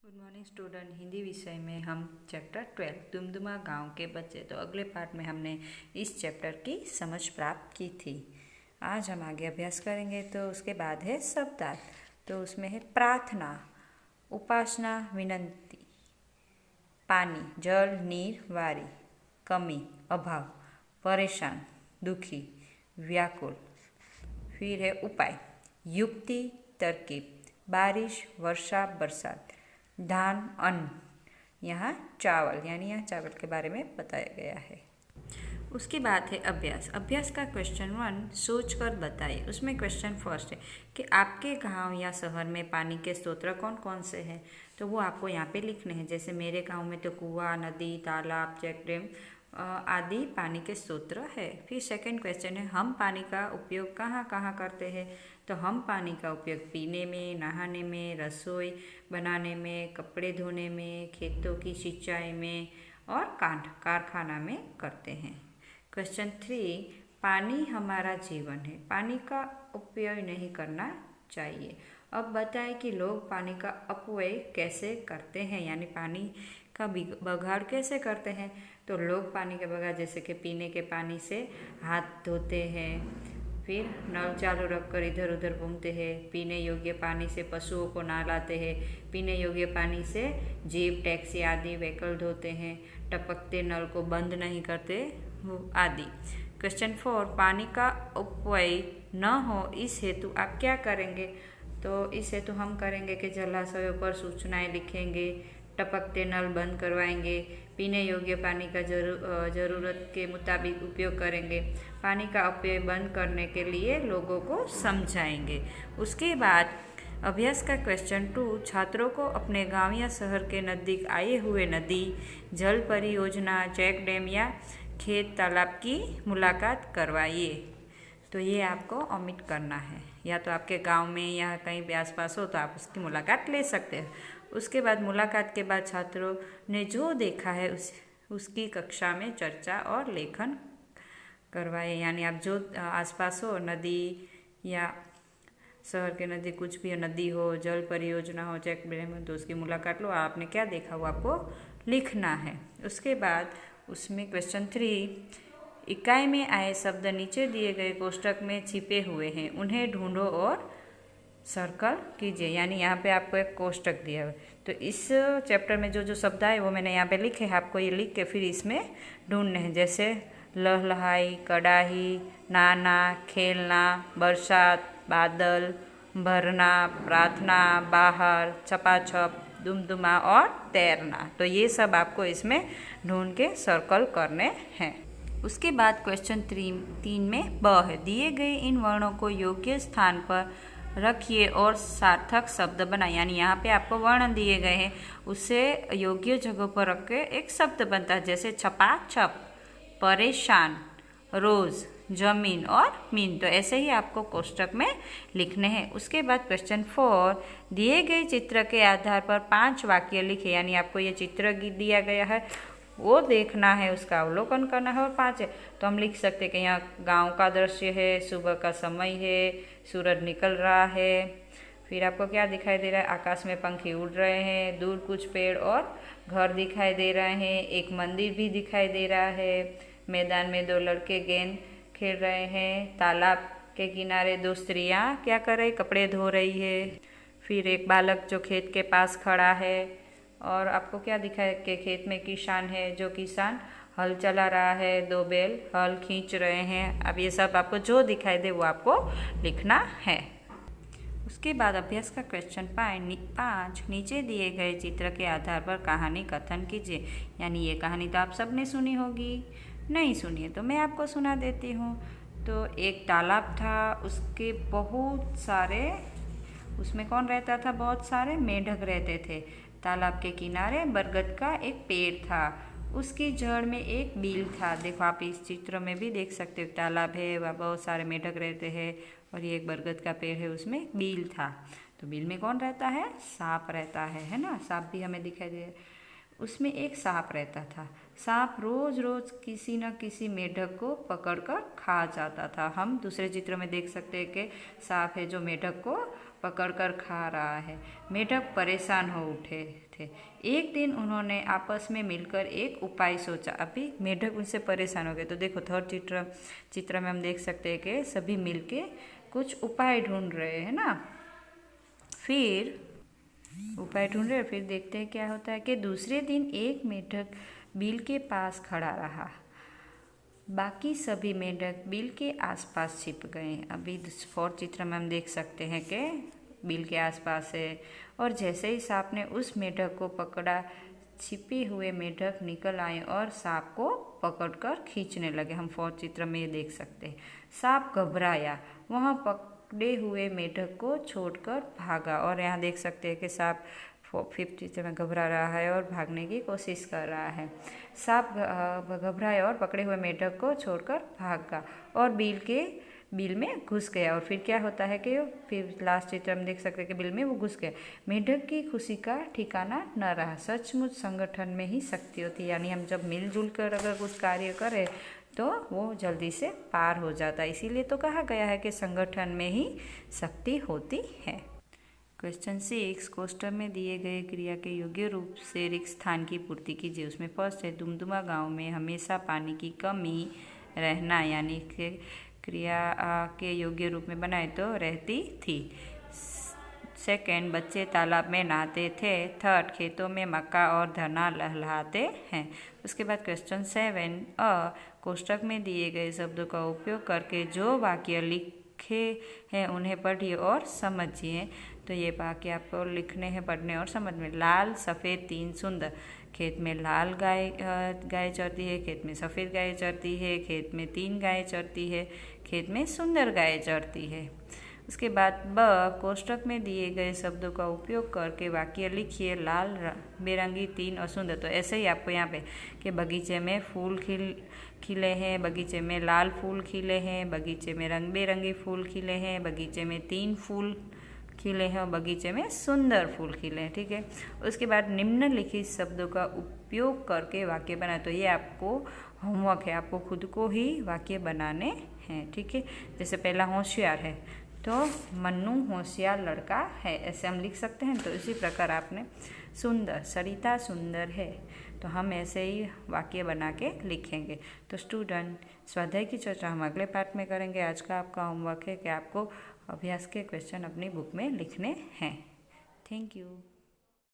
Good morning student. Hindi विषय में हम चैप्टर 12 दुमदुमा गांव के बच्चे, तो अगले पार्ट में हमने इस चैप्टर की समझ प्राप्त की थी। आज हम आगे अभ्यास करेंगे। तो उसके बाद है शब्दार्थ। तो उसमें है प्रार्थना, उपासना, विनंती, पानी, जल, नीर, वारी, कमी, अभाव, परेशान, दुखी, व्याकुल। फिर है उपाय, युक्ति, तरकीब, बारिश, वर्षा, बरसात, धान, अन्न, यहाँ चावल, यानी यहाँ चावल के बारे में बताया गया है। उसके बाद है अभ्यास। अभ्यास का क्वेश्चन 1 सोच कर बताइए। उसमें क्वेश्चन फर्स्ट है कि आपके गांव या शहर में पानी के स्रोत कौन कौन से हैं। तो वो आपको यहाँ पे लिखने हैं। जैसे मेरे गांव में तो कुआं, नदी, तालाब, चेक डैम आदि पानी के स्रोत है। फिर सेकंड क्वेश्चन है हम पानी का उपयोग कहाँ कहाँ करते हैं। तो हम पानी का उपयोग पीने में, नहाने में, रसोई बनाने में, कपड़े धोने में, खेतों की सिंचाई में और कारखाना में करते हैं। क्वेश्चन 3 पानी हमारा जीवन है, पानी का उपयोग नहीं करना चाहिए। अब बताएं कि लोग पानी का अपव्यय कैसे करते हैं, यानी पानी का बगाड़ कैसे करते हैं। तो लोग पानी का बगाड़ जैसे कि पीने के पानी से हाथ धोते हैं, फिर नल चालू रखकर इधर उधर घूमते हैं, पीने योग्य पानी से पशुओं को नहलाते हैं, पीने योग्य पानी से जीप, टैक्सी आदि व्हीकल धोते हैं, टपकते नल को बंद नहीं करते आदि। क्वेश्चन 4 पानी का अपव्यय न हो इस हेतु आप क्या करेंगे। तो इस हेतु हम करेंगे कि जलाशयों पर सूचनाएं लिखेंगे, टपकते नल बंद करवाएंगे, पीने योग्य पानी का ज़रूरत के मुताबिक उपयोग करेंगे, पानी का अपव्यय बंद करने के लिए लोगों को समझाएंगे। उसके बाद अभ्यास का क्वेश्चन 2 छात्रों को अपने गांव या शहर के नज़दीक आए हुए नदी, जल परियोजना, चेक डैम या खेत तालाब की मुलाकात करवाइए। तो ये आपको ओमिट करना है, या तो आपके गांव में या कहीं भी आसपास हो तो आप उसकी मुलाकात ले सकते हैं। उसके बाद मुलाकात के बाद छात्रों ने जो देखा है उसकी कक्षा में चर्चा और लेखन करवाए। यानी आप जो आसपास हो, नदी या शहर के नज़दीक कुछ भी नदी हो, जल परियोजना हो, चेक डैम हो, तो उसकी मुलाकात लो। आपने क्या देखा वो आपको लिखना है। उसके बाद उसमें क्वेश्चन 3 इकाई में आए शब्द नीचे दिए गए कोष्ठक में छिपे हुए हैं, उन्हें ढूंढो और सर्कल कीजिए। यानी यहाँ पे आपको एक कोष्ठक दिया हुआ है। तो इस चैप्टर में जो जो शब्द आए वो मैंने यहाँ पे लिखे हैं, आपको ये लिख के फिर इसमें ढूंढने हैं। जैसे लहलहाई, कड़ाही, नाना, खेलना, बरसात, बादल, भरना, प्रार्थना, बाहर, छपाछप, दुमदुमा और तैरना। तो ये सब आपको इसमें ढूंढ के सर्कल करने हैं। उसके बाद क्वेश्चन 3 में ब है, दिए गए इन वर्णों को योग्य स्थान पर रखिए और सार्थक शब्द बनाए। यानी यहाँ पे आपको वर्ण दिए गए हैं, उससे योग्य जगह पर रख के एक शब्द बनता है। जैसे छपाछप, परेशान, रोज, जमीन और मीन। तो ऐसे ही आपको कोष्ठक में लिखने हैं। उसके बाद क्वेश्चन 4 दिए गए चित्र के आधार पर 5 वाक्य लिखे। यानी आपको ये चित्र दिया गया है, वो देखना है, उसका अवलोकन करना है और 5 है। तो हम लिख सकते हैं कि यहाँ गांव का दृश्य है, सुबह का समय है, सूरज निकल रहा है। फिर आपको क्या दिखाई दे रहा है, आकाश में पंखी उड़ रहे हैं, दूर कुछ पेड़ और घर दिखाई दे रहे हैं, एक मंदिर भी दिखाई दे रहा है, मैदान में 2 लड़के गेंद खेल रहे हैं, तालाब के किनारे 2 स्त्रियाँ क्या कर रही, कपड़े धो रही है, फिर एक बालक जो खेत के पास खड़ा है, और आपको क्या दिखाई कि खेत में किसान है, जो किसान हल चला रहा है, 2 बैल हल खींच रहे हैं। अब ये सब आपको जो दिखाई दे वो आपको लिखना है। उसके बाद अभ्यास का क्वेश्चन 5 नीचे दिए गए चित्र के आधार पर कहानी कथन कीजिए। यानी ये कहानी तो आप सबने सुनी होगी, नहीं सुनी है तो मैं आपको सुना देती हूँ। तो एक तालाब था, उसके बहुत सारे, उसमें कौन रहता था, बहुत सारे मेढक रहते थे। तालाब के किनारे बरगद का एक पेड़ था, उसकी जड़ में एक बील था। देखो आप इस चित्र में भी देख सकते हो, तालाब है, वहाँ बहुत सारे मेढक रहते हैं और ये एक बरगद का पेड़ है, उसमें बील था। तो बील में कौन रहता है, सांप रहता है ना, सांप भी हमें दिखाई दे। उसमें एक सांप रहता था। सांप रोज रोज किसी न किसी मेढक को पकड़कर खा जाता था। हम दूसरे चित्र में देख सकते हैं कि सांप है जो मेढक को पकड़कर खा रहा है। मेढक परेशान हो उठे थे। एक दिन उन्होंने आपस में मिलकर एक उपाय सोचा। अभी मेढक उनसे परेशान हो गए। तो देखो थर्ड चित्र में हम देख सकते हैं कि सभी मिलके कुछ उपाय ढूंढ रहे हैं ना। फिर देखते हैं क्या होता है कि दूसरे दिन एक मेढक बिल के पास खड़ा रहा। बाकी सभी मेढक बिल के आसपास छिप गए। अभी फोर्थ चित्र में हम देख सकते हैं कि बिल के आसपास है और जैसे ही सांप ने उस मेढक को पकड़ा, छिपे हुए मेढक निकल आए और सांप को पकड़कर खींचने लगे। हम फोर्थ चित्र में ये देख सकते हैं। सांप घबराया, वहाँ पकड़े हुए मेढक को छोड़कर भागा। और यहाँ देख सकते हैं कि सांप फिफ्थ चित्र में घबरा रहा है और भागने की कोशिश कर रहा है। सांप घबराया और पकड़े हुए मेढक को छोड़कर भागा और बिल में घुस गया। और फिर क्या होता है कि फिर लास्ट चित्र में देख सकते हैं कि बिल में वो घुस गया। मेढक की खुशी का ठिकाना न रहा। सचमुच संगठन में ही शक्ति होती है, यानी हम जब मिलजुल कर अगर कुछ कार्य करें तो वो जल्दी से पार हो जाता है। इसीलिए तो कहा गया है कि संगठन में ही शक्ति होती है। क्वेश्चन 6, कोष्टक में दिए गए क्रिया के योग्य रूप से रिक्त स्थान की पूर्ति कीजिए। उसमें फर्स्ट है दुमदुमा गांव में हमेशा पानी की कमी रहना, यानी कि क्रिया के योग्य रूप में बनाए तो रहती थी। सेकेंड, बच्चे तालाब में नहाते थे। थर्ड, खेतों में मक्का और धना लहलहाते हैं। उसके बाद क्वेश्चन 7, कोष्टक में दिए गए शब्दों का उपयोग करके जो वाक्य लिखे हैं उन्हें पढ़िए और समझिए। तो ये वाक्य आपको लिखने हैं, पढ़ने और समझ में। लाल सफ़ेद 3 सुंदर। खेत में लाल गाय चरती है, खेत में सफ़ेद गाय चरती है, खेत में 3 गाय चरती है, खेत में सुंदर गाय चरती है। उसके बाद कोष्टक में दिए गए शब्दों का उपयोग करके वाक्य लिखिए। लाल बेरंगी 3 और सुंदर। तो ऐसे ही आपको यहाँ पे कि बगीचे में फूल खिले हैं, बगीचे में लाल फूल खिले हैं, बगीचे में रंग बेरंगी फूल खिले हैं, बगीचे में 3 फूल खिले हैं और बगीचे में सुंदर फूल खिले हैं। ठीक है। उसके बाद निम्नलिखित शब्दों का उपयोग करके वाक्य बनाए। तो ये आपको होमवर्क है, आपको खुद को ही वाक्य बनाने हैं। ठीक है। जैसे पहला होशियार है तो मन्नू होशियार लड़का है, ऐसे हम लिख सकते हैं। तो इसी प्रकार आपने सुंदर, सरिता सुंदर है, तो हम ऐसे ही वाक्य बना के लिखेंगे। तो स्टूडेंट, स्वाध्याय की चर्चा हम अगले पार्ट में करेंगे। आज का आपका होमवर्क है कि आपको अभ्यास के क्वेश्चन अपनी बुक में लिखने हैं। Thank you.